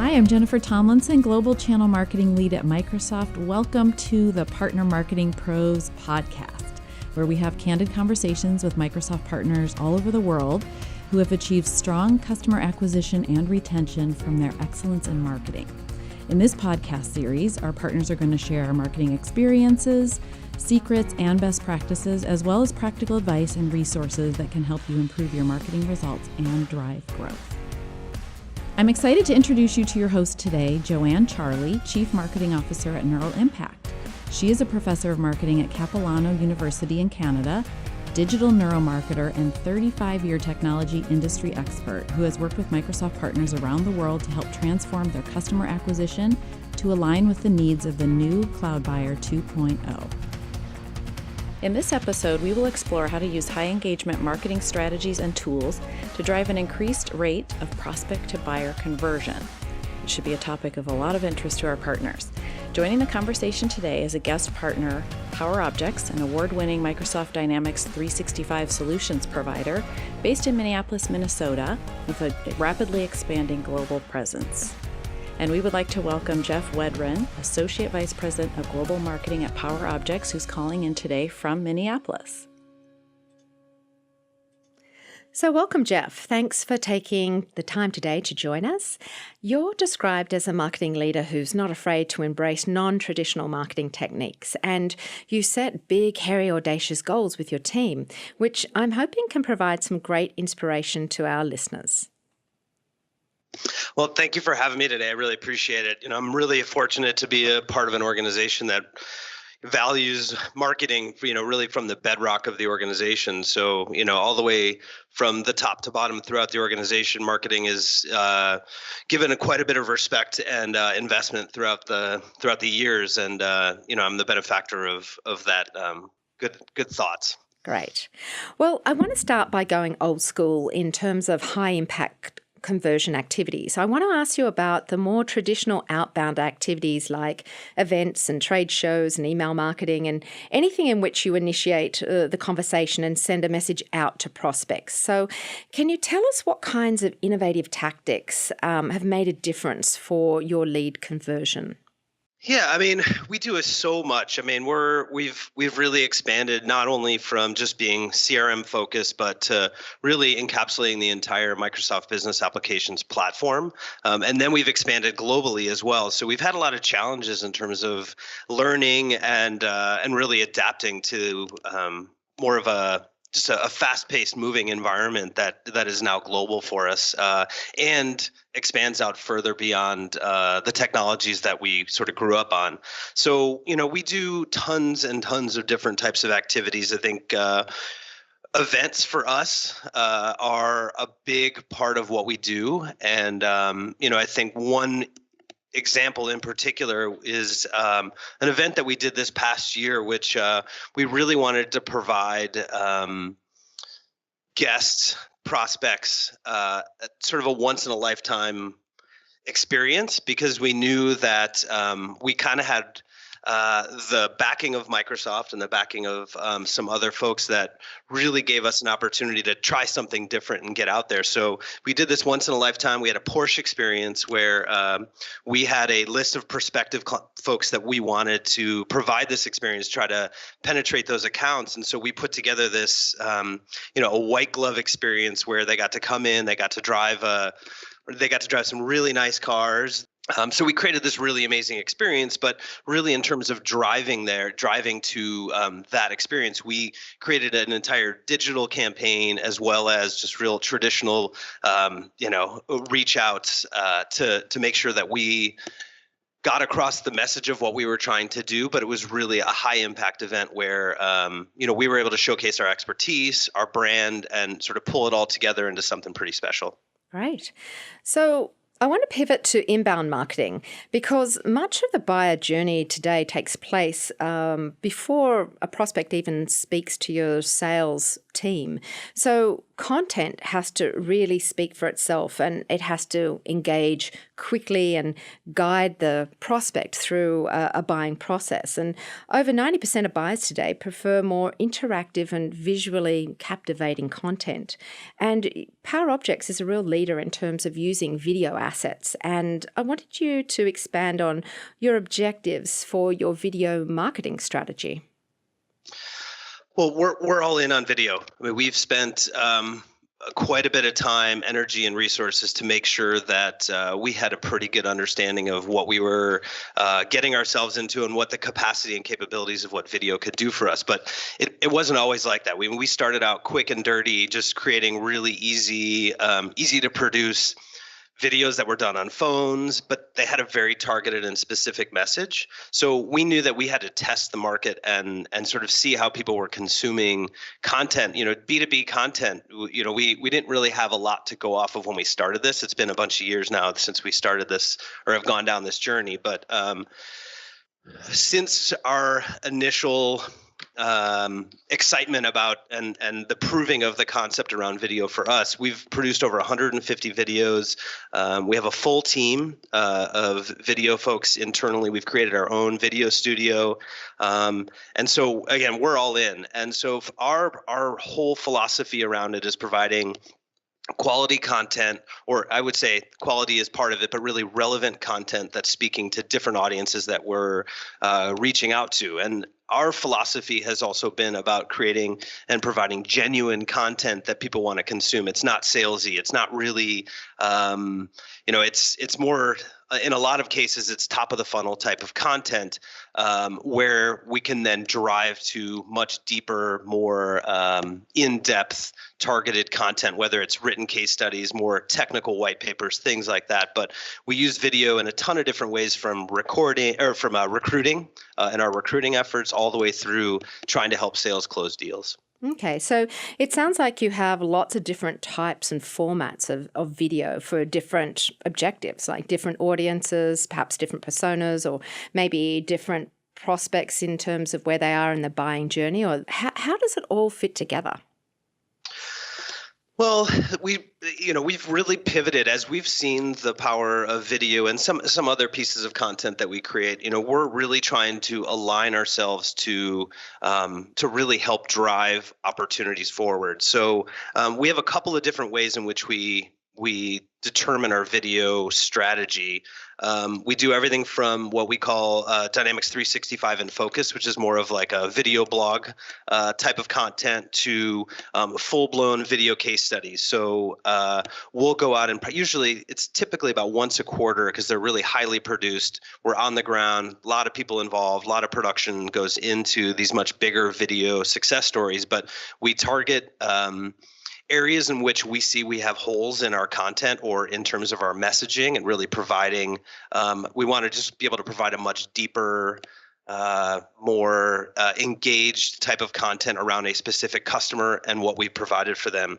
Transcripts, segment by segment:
Hi, I'm Jennifer Tomlinson, Global Channel Marketing Lead at Microsoft. Welcome to the Partner Marketing Pros podcast, where we have candid conversations with Microsoft partners all over the world who have achieved strong customer acquisition and retention from their excellence in marketing. In this podcast series, our partners are going to share marketing experiences, secrets, and best practices, as well as practical advice and resources that can help you improve your marketing results and drive growth. I'm excited to introduce you to your host today, Joanne Charlie, Chief Marketing Officer at Neural Impact. She is a professor of marketing at Capilano University in Canada, digital neuromarketer, and 35-year technology industry expert who has worked with Microsoft partners around the world to help transform their customer acquisition to align with the needs of the new Cloud Buyer 2.0. In this episode, we will explore how to use high-engagement marketing strategies and tools to drive an increased rate of prospect-to-buyer conversion. It should be a topic of a lot of interest to our partners. Joining the conversation today is a guest partner, PowerObjects, an award-winning Microsoft Dynamics 365 solutions provider based in Minneapolis, Minnesota, with a rapidly expanding global presence. And we would like to welcome Jeff Wedren, Associate Vice President of Global Marketing at PowerObjects, who's calling in today from Minneapolis. So welcome, Jeff. Thanks for taking the time today to join us. You're described as a marketing leader who's not afraid to embrace non-traditional marketing techniques, and you set big, hairy, audacious goals with your team, which I'm hoping can provide some great inspiration to our listeners. Well, thank you for having me today. I really appreciate it. I'm really fortunate to be a part of an organization that values marketing, really from the bedrock of the organization. So, all the way from the top to bottom throughout the organization, marketing is given quite a bit of respect and investment throughout the years. And, I'm the benefactor of that good thoughts. Great. Well, I want to start by going old school in terms of high impact conversion activities. I want to ask you about the more traditional outbound activities like events and trade shows and email marketing and anything in which you initiate the conversation and send a message out to prospects. So can you tell us what kinds of innovative tactics have made a difference for your lead conversion? Yeah, we do so much. We've really expanded not only from just being CRM focused, but to really encapsulating the entire Microsoft Business Applications platform. And then we've expanded globally as well. So we've had a lot of challenges in terms of learning and really adapting to more of a fast-paced moving environment that is now global for us and expands out further beyond the technologies that we sort of grew up on. So, we do tons and tons of different types of activities. I think events for us are a big part of what we do. And, I think one example in particular is an event that we did this past year, which we really wanted to provide guests, prospects, sort of a once-in-a-lifetime experience, because we knew that we kind of had the backing of Microsoft and the backing of some other folks that really gave us an opportunity to try something different and get out there. So we did this once in a lifetime. We had a Porsche experience where we had a list of prospective folks that we wanted to provide this experience, try to penetrate those accounts. And so we put together this, a white glove experience where they got to come in, they got to drive some really nice cars. So we created this really amazing experience, but really in terms of driving to that experience, we created an entire digital campaign as well as just real traditional, reach outs to make sure that we got across the message of what we were trying to do. But it was really a high impact event where, we were able to showcase our expertise, our brand, and sort of pull it all together into something pretty special. Right. So I want to pivot to inbound marketing because much of the buyer journey today takes place before a prospect even speaks to your sales team. So content has to really speak for itself, and it has to engage quickly and guide the prospect through a buying process. And over 90% of buyers today prefer more interactive and visually captivating content. And PowerObjects is a real leader in terms of using video assets. And I wanted you to expand on your objectives for your video marketing strategy. Well, we're all in on video. I mean, we've spent quite a bit of time, energy, and resources to make sure that we had a pretty good understanding of what we were getting ourselves into and what the capacity and capabilities of what video could do for us. But it wasn't always like that. We started out quick and dirty, just creating really easy to produce videos that were done on phones, but they had a very targeted and specific message. So we knew that we had to test the market and sort of see how people were consuming content. B2B content, we didn't really have a lot to go off of when we started this. It's been a bunch of years now since we started this or have gone down this journey. But since our initial excitement about and the proving of the concept around video for us, we've produced over 150 videos. We have a full team of video folks internally. We've created our own video studio. And so again, we're all in. And so our whole philosophy around it is providing quality content, or I would say quality is part of it, but really relevant content that's speaking to different audiences that we're reaching out to. And our philosophy has also been about creating and providing genuine content that people want to consume. It's not salesy. It's not really, it's more, in a lot of cases, it's top of the funnel type of content where we can then drive to much deeper, more in-depth targeted content, whether it's written case studies, more technical white papers, things like that. But we use video in a ton of different ways, from recording or from recruiting and our recruiting efforts all the way through trying to help sales close deals. Okay, so it sounds like you have lots of different types and formats of video for different objectives, like different audiences, perhaps different personas, or maybe different prospects in terms of where they are in the buying journey. Or how does it all fit together? Well, we've really pivoted as we've seen the power of video and some other pieces of content that we create. We're really trying to align ourselves to really help drive opportunities forward. So we have a couple of different ways in which we determine our video strategy. We do everything from what we call Dynamics 365 in Focus, which is more of like a video blog type of content, to full-blown video case studies. So we'll go out and usually it's typically about once a quarter because they're really highly produced. We're on the ground, a lot of people involved, a lot of production goes into these much bigger video success stories. But we target areas in which we see we have holes in our content or in terms of our messaging, and really providing, we want to just be able to provide a much deeper, more engaged type of content around a specific customer and what we provided for them.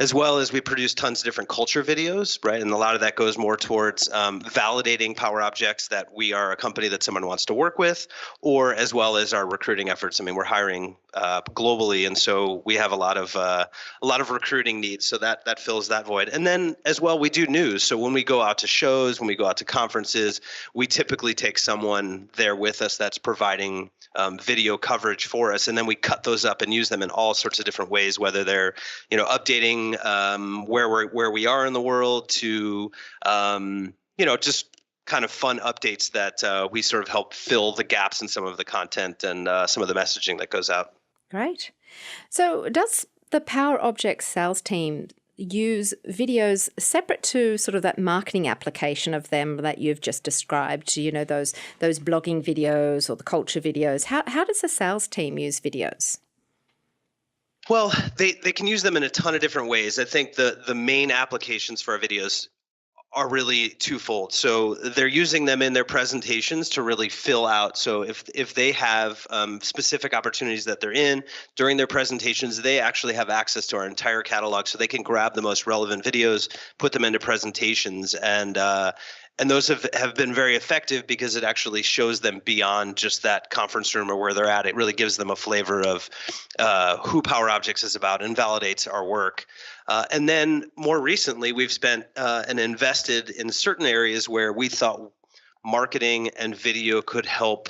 As well as we produce tons of different culture videos, right? And a lot of that goes more towards validating PowerObjects that we are a company that someone wants to work with, or as well as our recruiting efforts. I mean, we're hiring globally, and so we have a lot of recruiting needs. So that fills that void. And then as well, we do news. So when we go out to shows, when we go out to conferences, we typically take someone there with us that's providing video coverage for us, and then we cut those up and use them in all sorts of different ways, whether they're updating where we are in the world, to just kind of fun updates that we sort of help fill the gaps in some of the content and some of the messaging that goes out. Great. So does the PowerObjects sales team use videos separate to sort of that marketing application of them that you've just described, those blogging videos or the culture videos? How does the sales team use videos? Well, they can use them in a ton of different ways. I think the main applications for our videos are really twofold. So they're using them in their presentations to really fill out. So if they have specific opportunities that they're in during their presentations, they actually have access to our entire catalog, so they can grab the most relevant videos, put them into presentations, and And those have been very effective because it actually shows them beyond just that conference room or where they're at. It really gives them a flavor of who PowerObjects is about and validates our work. And then more recently, we've spent and invested in certain areas where we thought marketing and video could help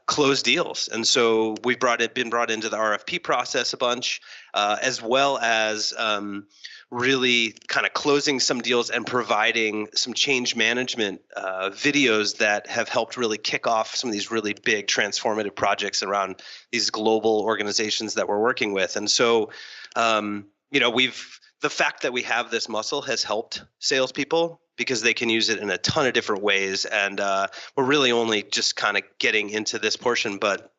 close deals. And so we've been brought into the RFP process a bunch, as well as really kind of closing some deals and providing some change management videos that have helped really kick off some of these really big transformative projects around these global organizations that we're working with. And so, the fact that we have this muscle has helped salespeople because they can use it in a ton of different ways. And we're really only just kind of getting into this portion, but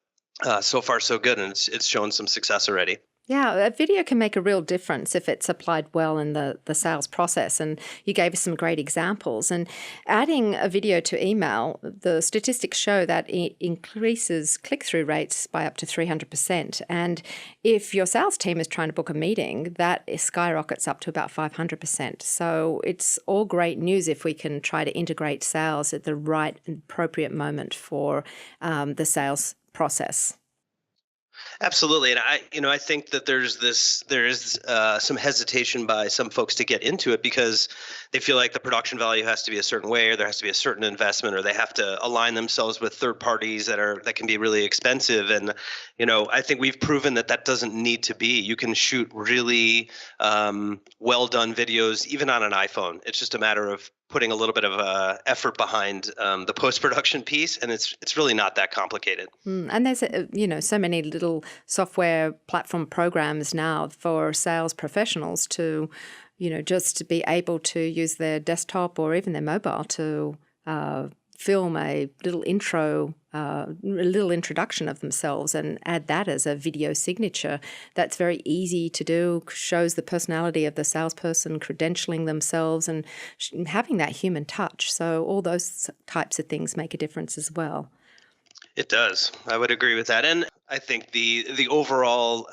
so far so good. And it's shown some success already. Yeah, a video can make a real difference if it's applied well in the sales process. And you gave us some great examples. And adding a video to email, the statistics show that it increases click-through rates by up to 300%. And if your sales team is trying to book a meeting, that skyrockets up to about 500%. So it's all great news if we can try to integrate sales at the right and appropriate moment for the sales process. Absolutely, and I think that there is some hesitation by some folks to get into it because they feel like the production value has to be a certain way, or there has to be a certain investment, or they have to align themselves with third parties that can be really expensive. And I think we've proven that doesn't need to be. You can shoot really well done videos even on an iPhone. It's just a matter of putting a little bit of effort behind the post-production piece, and it's really not that complicated. And there's so many little software platform programs now for sales professionals to just to be able to use their desktop or even their mobile to film a little intro, a little introduction of themselves and add that as a video signature. That's very easy to do, shows the personality of the salesperson, credentialing themselves and having that human touch. So all those types of things make a difference as well. It does. I would agree with that. And I think the overall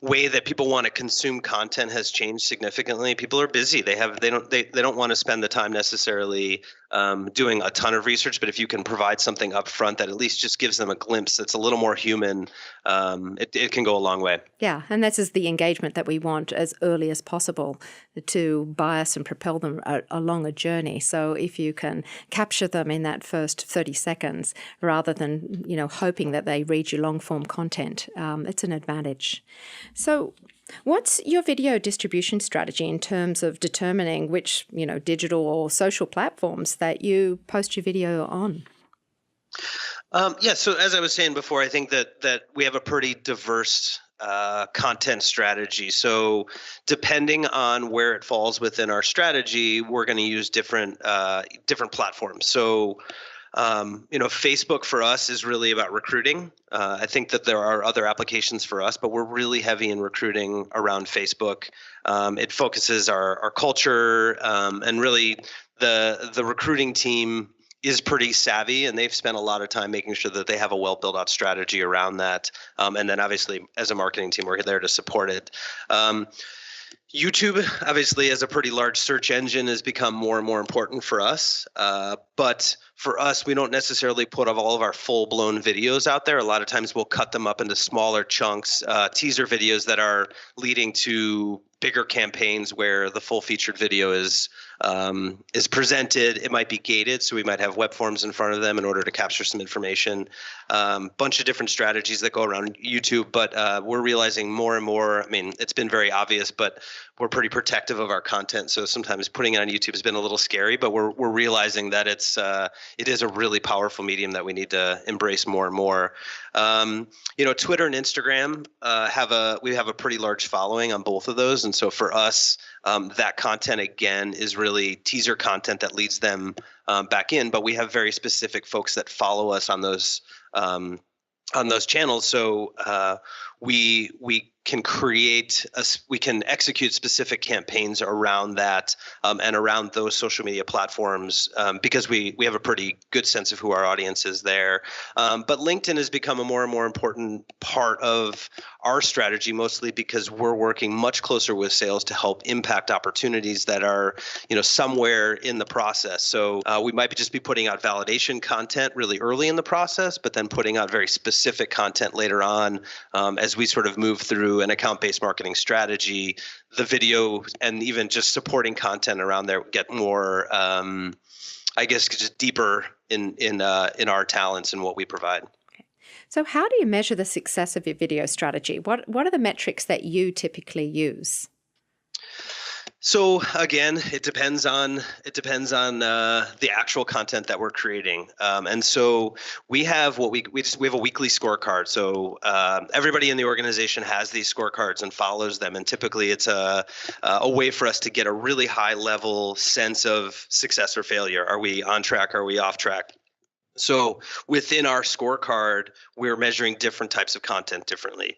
way that people want to consume content has changed significantly. People are busy. They don't want to spend the time necessarily doing a ton of research, but if you can provide something up front that at least just gives them a glimpse that's a little more human, it can go a long way. Yeah, and this is the engagement that we want as early as possible to bias and propel them along a journey. So if you can capture them in that first 30 seconds rather than hoping that they read your long-form content, it's an advantage. So what's your video distribution strategy in terms of determining which, digital or social platforms that you post your video on? So as I was saying before, I think that we have a pretty diverse content strategy. So depending on where it falls within our strategy, we're going to use different platforms. So Facebook for us is really about recruiting. I think that there are other applications for us, but we're really heavy in recruiting around Facebook. It focuses our culture, and really the recruiting team is pretty savvy, and they've spent a lot of time making sure that they have a well built out strategy around that. And then obviously as a marketing team, we're there to support it. YouTube, obviously, as a pretty large search engine, has become more and more important for us. But for us, we don't necessarily put all of our full-blown videos out there. A lot of times we'll cut them up into smaller chunks, teaser videos that are leading to bigger campaigns where the full featured video is presented. It might be gated, so we might have web forms in front of them in order to capture some information. Bunch of different strategies that go around YouTube, but we're realizing more and more. I mean, it's been very obvious, but we're pretty protective of our content. So sometimes putting it on YouTube has been a little scary, but we're realizing that it is a really powerful medium that we need to embrace more and more. Twitter and Instagram we have a pretty large following on both of those, and so for us, that content again is really teaser content that leads them back in. But we have very specific folks that follow us on those channels, so we can we can execute specific campaigns around that and around those social media platforms because we have a pretty good sense of who our audience is there. But LinkedIn has become a more and more important part of our strategy, mostly because we're working much closer with sales to help impact opportunities that are, somewhere in the process. So we might just be putting out validation content really early in the process, but then putting out very specific content later on as we sort of move through an account-based marketing strategy. The video and even just supporting content around there get more, just deeper in our talents and what we provide. So how do you measure the success of your video strategy? What are the metrics that you typically use? So again, it depends on the actual content that we're creating, and so we have we have a weekly scorecard. So everybody in the organization has these scorecards and follows them, and typically it's a way for us to get a really high level sense of success or failure. Are we on track? Are we off track? So within our scorecard, we're measuring different types of content differently.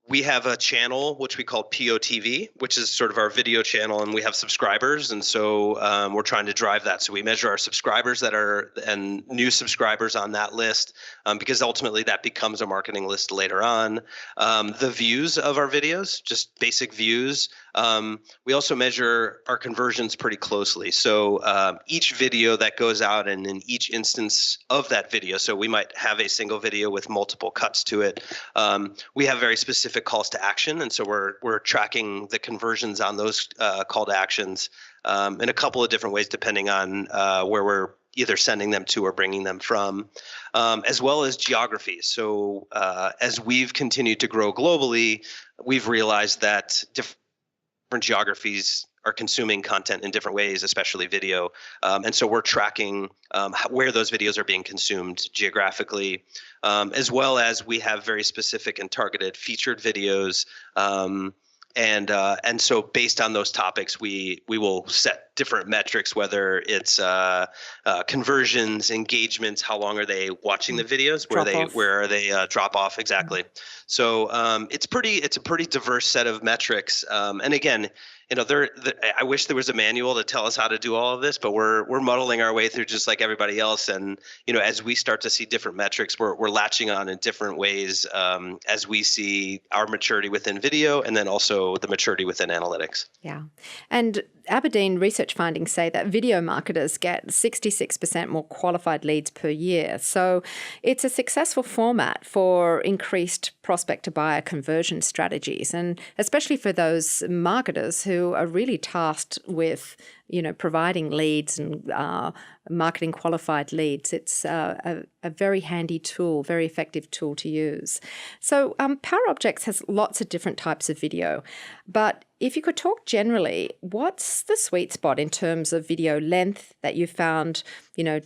We have a channel which we call POTV, which is sort of our video channel, and we have subscribers, and so we're trying to drive that. So we measure our subscribers and new subscribers on that list because ultimately that becomes a marketing list later on. The views of our videos, just basic views. We also measure our conversions pretty closely. So each video that goes out and in each instance of that video, so we might have a single video with multiple cuts to it. We have very specific calls to action, and so we're tracking the conversions on those call to actions in a couple of different ways, depending on where we're either sending them to or bringing them from, as well as geographies. So as we've continued to grow globally, we've realized that different geographies are consuming content in different ways, especially video. And so we're tracking where those videos are being consumed geographically, as well as we have very specific and targeted featured videos. And so based on those topics, we will set different metrics, whether it's conversions, engagements, how long are they watching the videos, where are they drop off exactly. So it's a pretty diverse set of metrics. And again, I wish there was a manual to tell us how to do all of this, but we're muddling our way through just like everybody else. And as we start to see different metrics, we're latching on in different ways as we see our maturity within video, and then also the maturity within analytics. Yeah, and Aberdeen research findings say that video marketers get 66% more qualified leads per year. So it's a successful format for increased prospect to buyer conversion strategies, and especially for those marketers who are really tasked with providing leads and marketing qualified leads. It's a very handy tool, very effective tool to use. So PowerObjects has lots of different types of video, but if you could talk generally, what's the sweet spot in terms of video length that you found,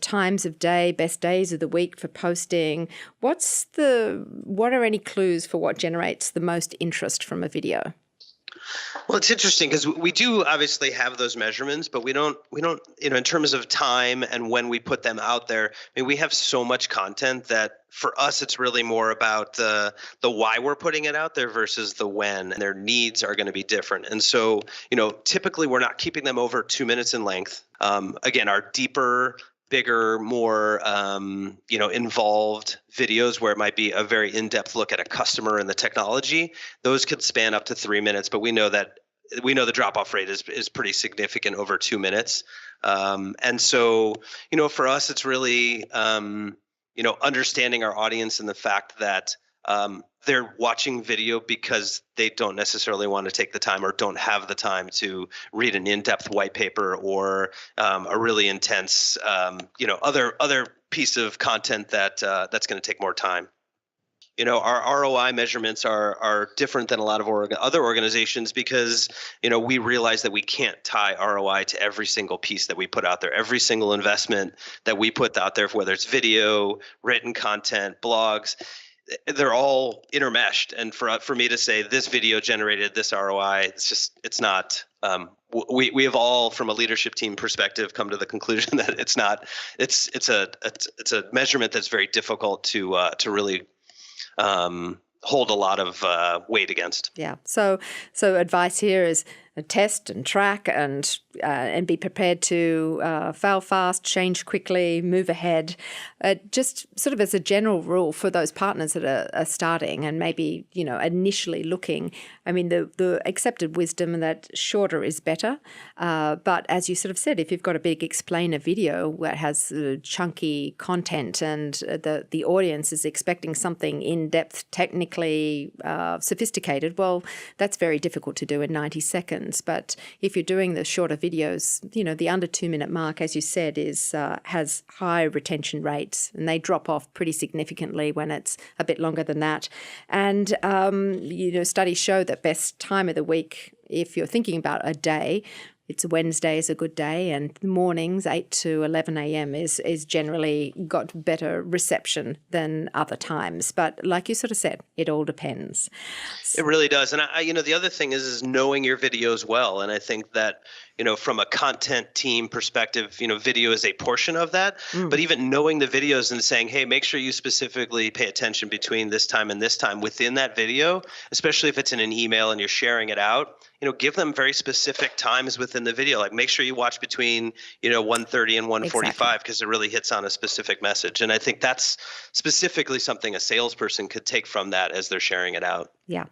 times of day, best days of the week for posting? What are any clues for what generates the most interest from a video? Well, it's interesting because we do obviously have those measurements, but we don't, in terms of time and when we put them out there, we have so much content that for us, it's really more about the why we're putting it out there versus the when, and their needs are going to be different. And so, typically we're not keeping them over 2 minutes in length. Again, our deeper, bigger, more involved videos where it might be a very in-depth look at a customer and the technology, those could span up to 3 minutes, but we know the drop-off rate is pretty significant over 2 minutes. And so, for us, it's really understanding our audience and the fact that they're watching video because they don't necessarily want to take the time or don't have the time to read an in-depth white paper or a really intense, other piece of content that's going to take more time. Our ROI measurements are different than a lot of other organizations because, we realize that we can't tie ROI to every single piece that we put out there. Every single investment that we put out there, whether it's video, written content, blogs, they're all intermeshed. And for me to say this video generated this ROI, it's not. We have all, from a leadership team perspective, come to the conclusion that it's not. It's a measurement that's very difficult to really hold a lot of weight against. Yeah. So advice here is test and track and be prepared to fail fast, change quickly, move ahead. Just sort of as a general rule for those partners that are starting and maybe, initially looking. I mean, the accepted wisdom that shorter is better. But as you sort of said, if you've got a big explainer video that has chunky content and the audience is expecting something in-depth, technically sophisticated, well, that's very difficult to do in 90 seconds. But if you're doing the shorter videos, the under 2-minute mark, as you said, has high retention rates, and they drop off pretty significantly when it's a bit longer than that. And studies show that best time of the week, if you're thinking about a day, it's Wednesday is a good day, and mornings 8 to 11 a.m. is generally got better reception than other times. But like you sort of said, it all depends. It really does. And the other thing is knowing your videos well. And I think that, from a content team perspective, video is a portion of that. But even knowing the videos and saying, hey, make sure you specifically pay attention between this time and this time within that video, especially if it's in an email and you're sharing it out, give them very specific times within the video. Like make sure you watch between, 1:30 and 1:45 because it really hits on a specific message. And I think that's specifically something a salesperson could take from that as they're sharing it out. Yeah.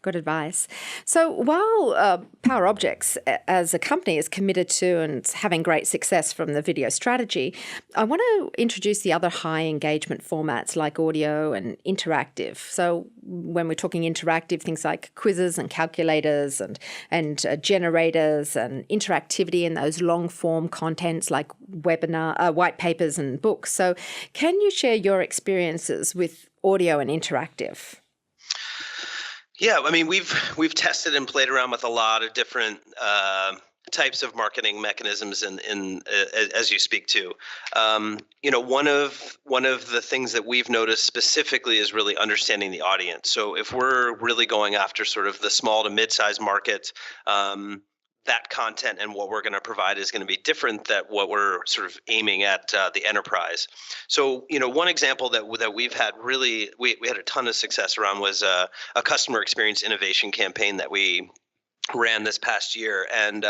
Good advice. So while PowerObjects as a company is committed to and having great success from the video strategy, I want to introduce the other high engagement formats like audio and interactive. So when we're talking interactive, things like quizzes and calculators and generators and interactivity in those long form contents like white papers and books. So can you share your experiences with audio and interactive? Yeah, I mean, we've tested and played around with a lot of different types of marketing mechanisms in as you speak to. One of the things that we've noticed specifically is really understanding the audience. So if we're really going after sort of the small to mid-sized market, that content and what we're going to provide is going to be different than what we're sort of aiming at the enterprise. So, one example that we've had we had a ton of success around was a customer experience innovation campaign that we ran this past year. And,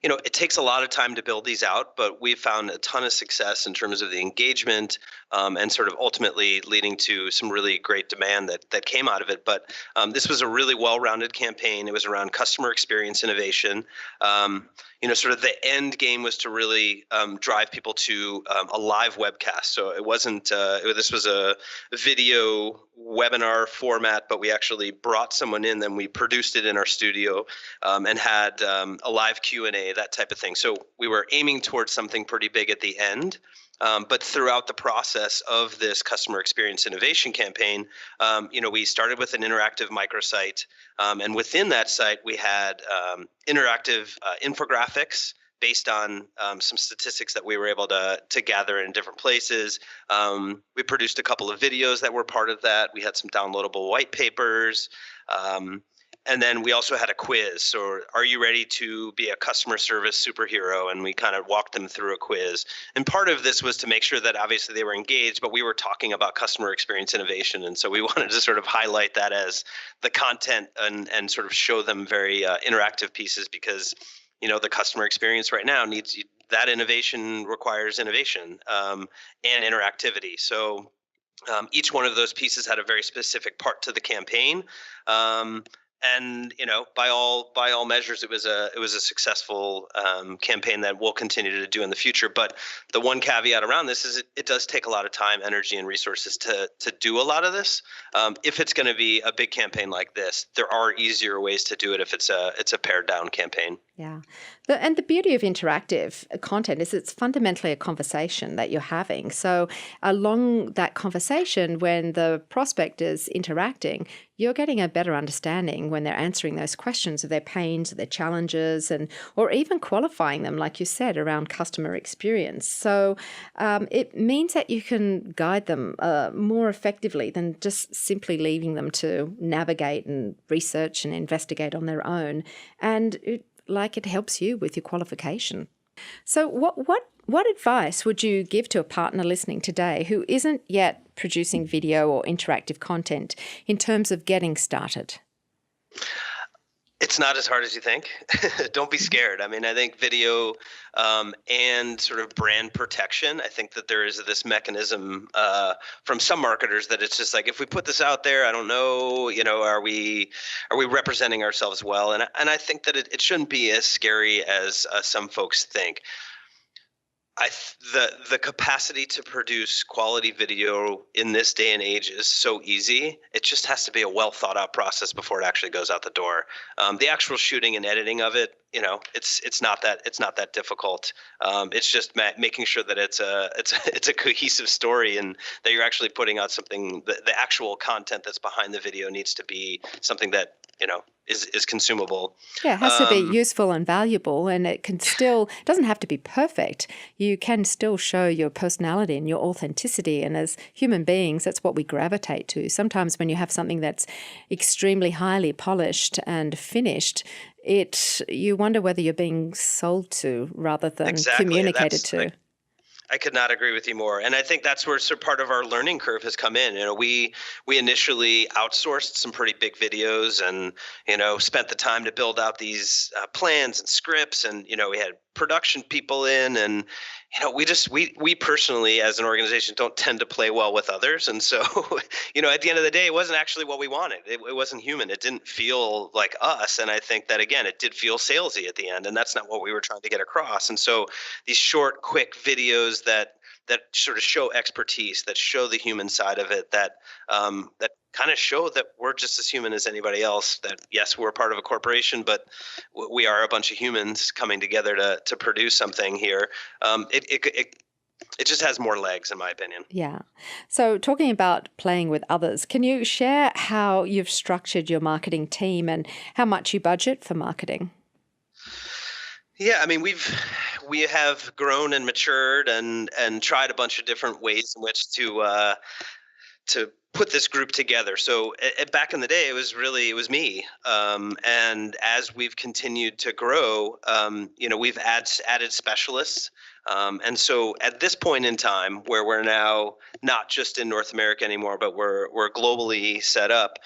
it takes a lot of time to build these out, but we've found a ton of success in terms of the engagement and sort of ultimately leading to some really great demand that came out of it. But this was a really well-rounded campaign. It was around customer experience innovation. Sort of the end game was to really drive people to a live webcast. So it wasn't, this was a video webinar format, but we actually brought someone in, then we produced it in our studio and had a live Q&A, that type of thing. So we were aiming towards something pretty big at the end. But throughout the process of this customer experience innovation campaign, we started with an interactive microsite. And within that site, we had interactive infographics based on some statistics that we were able to gather in different places. We produced a couple of videos that were part of that. We had some downloadable white papers. And then we also had a quiz. So are you ready to be a customer service superhero? And we kind of walked them through a quiz. And part of this was to make sure that obviously they were engaged, but we were talking about customer experience innovation. And so we wanted to sort of highlight that as the content and sort of show them very interactive pieces because, the customer experience right now needs that innovation requires innovation and interactivity. So each one of those pieces had a very specific part to the campaign. And by all measures, it was a successful campaign that we'll continue to do in the future. But the one caveat around this is it does take a lot of time, energy, and resources to do a lot of this. If it's going to be a big campaign like this, there are easier ways to do it if it's a pared down campaign. Yeah. And the beauty of interactive content is it's fundamentally a conversation that you're having. So along that conversation, when the prospect is interacting, you're getting a better understanding when they're answering those questions of their pains, their challenges, or even qualifying them, like you said, around customer experience. So it means that you can guide them more effectively than just simply leaving them to navigate and research and investigate on their own. And it helps you with your qualification. So what advice would you give to a partner listening today who isn't yet producing video or interactive content in terms of getting started? It's not as hard as you think. Don't be scared. I mean, I think video and sort of brand protection, I think that there is this mechanism from some marketers that it's just like, if we put this out there, I don't know, are we representing ourselves well? And I think that it shouldn't be as scary as some folks think. The capacity to produce quality video in this day and age is so easy. It just has to be a well thought out process before it actually goes out the door. The actual shooting and editing of it, it's not that difficult. It's just making sure that it's a cohesive story and that you're actually putting out something. The actual content that's behind the video needs to be something that is consumable. Yeah, it has to be useful and valuable, and it doesn't have to be perfect. You can still show your personality and your authenticity, and as human beings, that's what we gravitate to. Sometimes when you have something that's extremely highly polished and finished, you wonder whether you're being sold to rather than communicated to. I could not agree with you more. And I think that's where part of our learning curve has come in. We initially outsourced some pretty big videos and, spent the time to build out these plans and scripts. And, we had production people in and, we personally as an organization don't tend to play well with others. And so, at the end of the day, it wasn't actually what we wanted. It wasn't human. It didn't feel like us. And I think that, again, it did feel salesy at the end. And that's not what we were trying to get across. And so these short, quick videos that sort of show expertise, that show the human side of it, that kind of show that we're just as human as anybody else, that yes, we're part of a corporation, but we are a bunch of humans coming together to produce something here. It just has more legs, in my opinion. Yeah. So talking about playing with others, can you share how you've structured your marketing team and how much you budget for marketing? Yeah, I mean, we have grown and matured and tried a bunch of different ways in which to put this group together. So back in the day, it was me. And as we've continued to grow, we've added specialists. And so at this point in time, where we're now not just in North America anymore, but we're globally set up,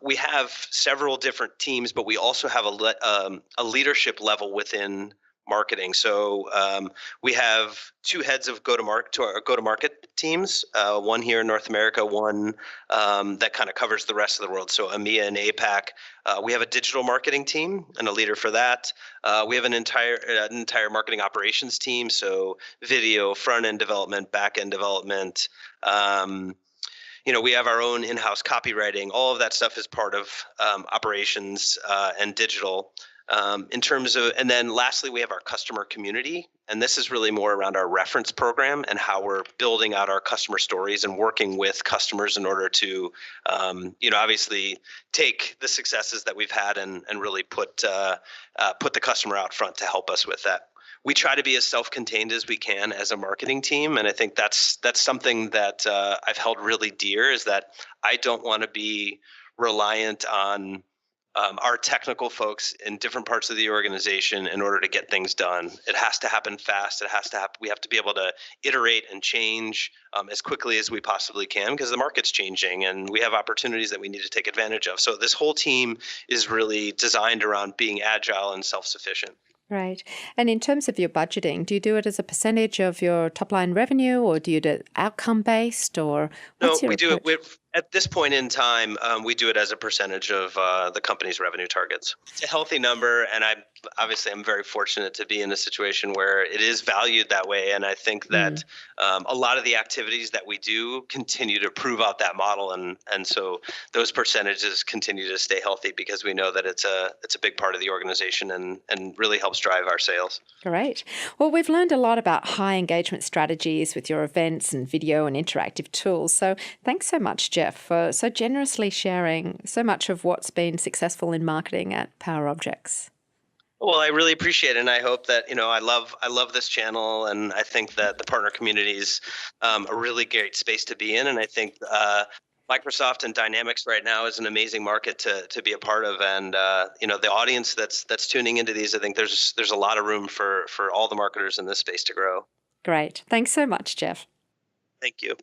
we have several different teams, but we also have a leadership level within marketing. So we have two heads of go-to-market teams, one here in North America, one that kind of covers the rest of the world. So EMEA and APAC. We have a digital marketing team and a leader for that. We have an entire marketing operations team. So video, front-end development, back-end development. We have our own in-house copywriting. All of that stuff is part of operations and digital. And then lastly, we have our customer community, and this is really more around our reference program and how we're building out our customer stories and working with customers in order to, obviously take the successes that we've had and really put the customer out front to help us with that. We try to be as self-contained as we can as a marketing team, and I think that's something that I've held really dear, is that I don't want to be reliant on our technical folks in different parts of the organization in order to get things done. It has to happen fast. We have to be able to iterate and change as quickly as we possibly can, because the market's changing and we have opportunities that we need to take advantage of. So this whole team is really designed around being agile and self-sufficient. Right. And in terms of your budgeting, do you do it as a percentage of your top line revenue, or do you do it outcome based, or what's your approach? Do it at this point in time. We do it as a percentage of the company's revenue targets. It's a healthy number, and I'm very fortunate to be in a situation where it is valued that way. And I think that a lot of the activities that we do continue to prove out that model, and so those percentages continue to stay healthy because we know that it's a big part of the organization and really helps drive our sales. Great. Well, we've learned a lot about high engagement strategies with your events and video and interactive tools. So thanks so much, Jeff, for so generously sharing so much of what's been successful in marketing at PowerObjects. Well, I really appreciate it, and I hope that I love this channel, and I think that the partner community is a really great space to be in, and I think Microsoft and Dynamics right now is an amazing market to be a part of, and the audience that's tuning into these, I think there's a lot of room for all the marketers in this space to grow. Great, thanks so much, Jeff. Thank you.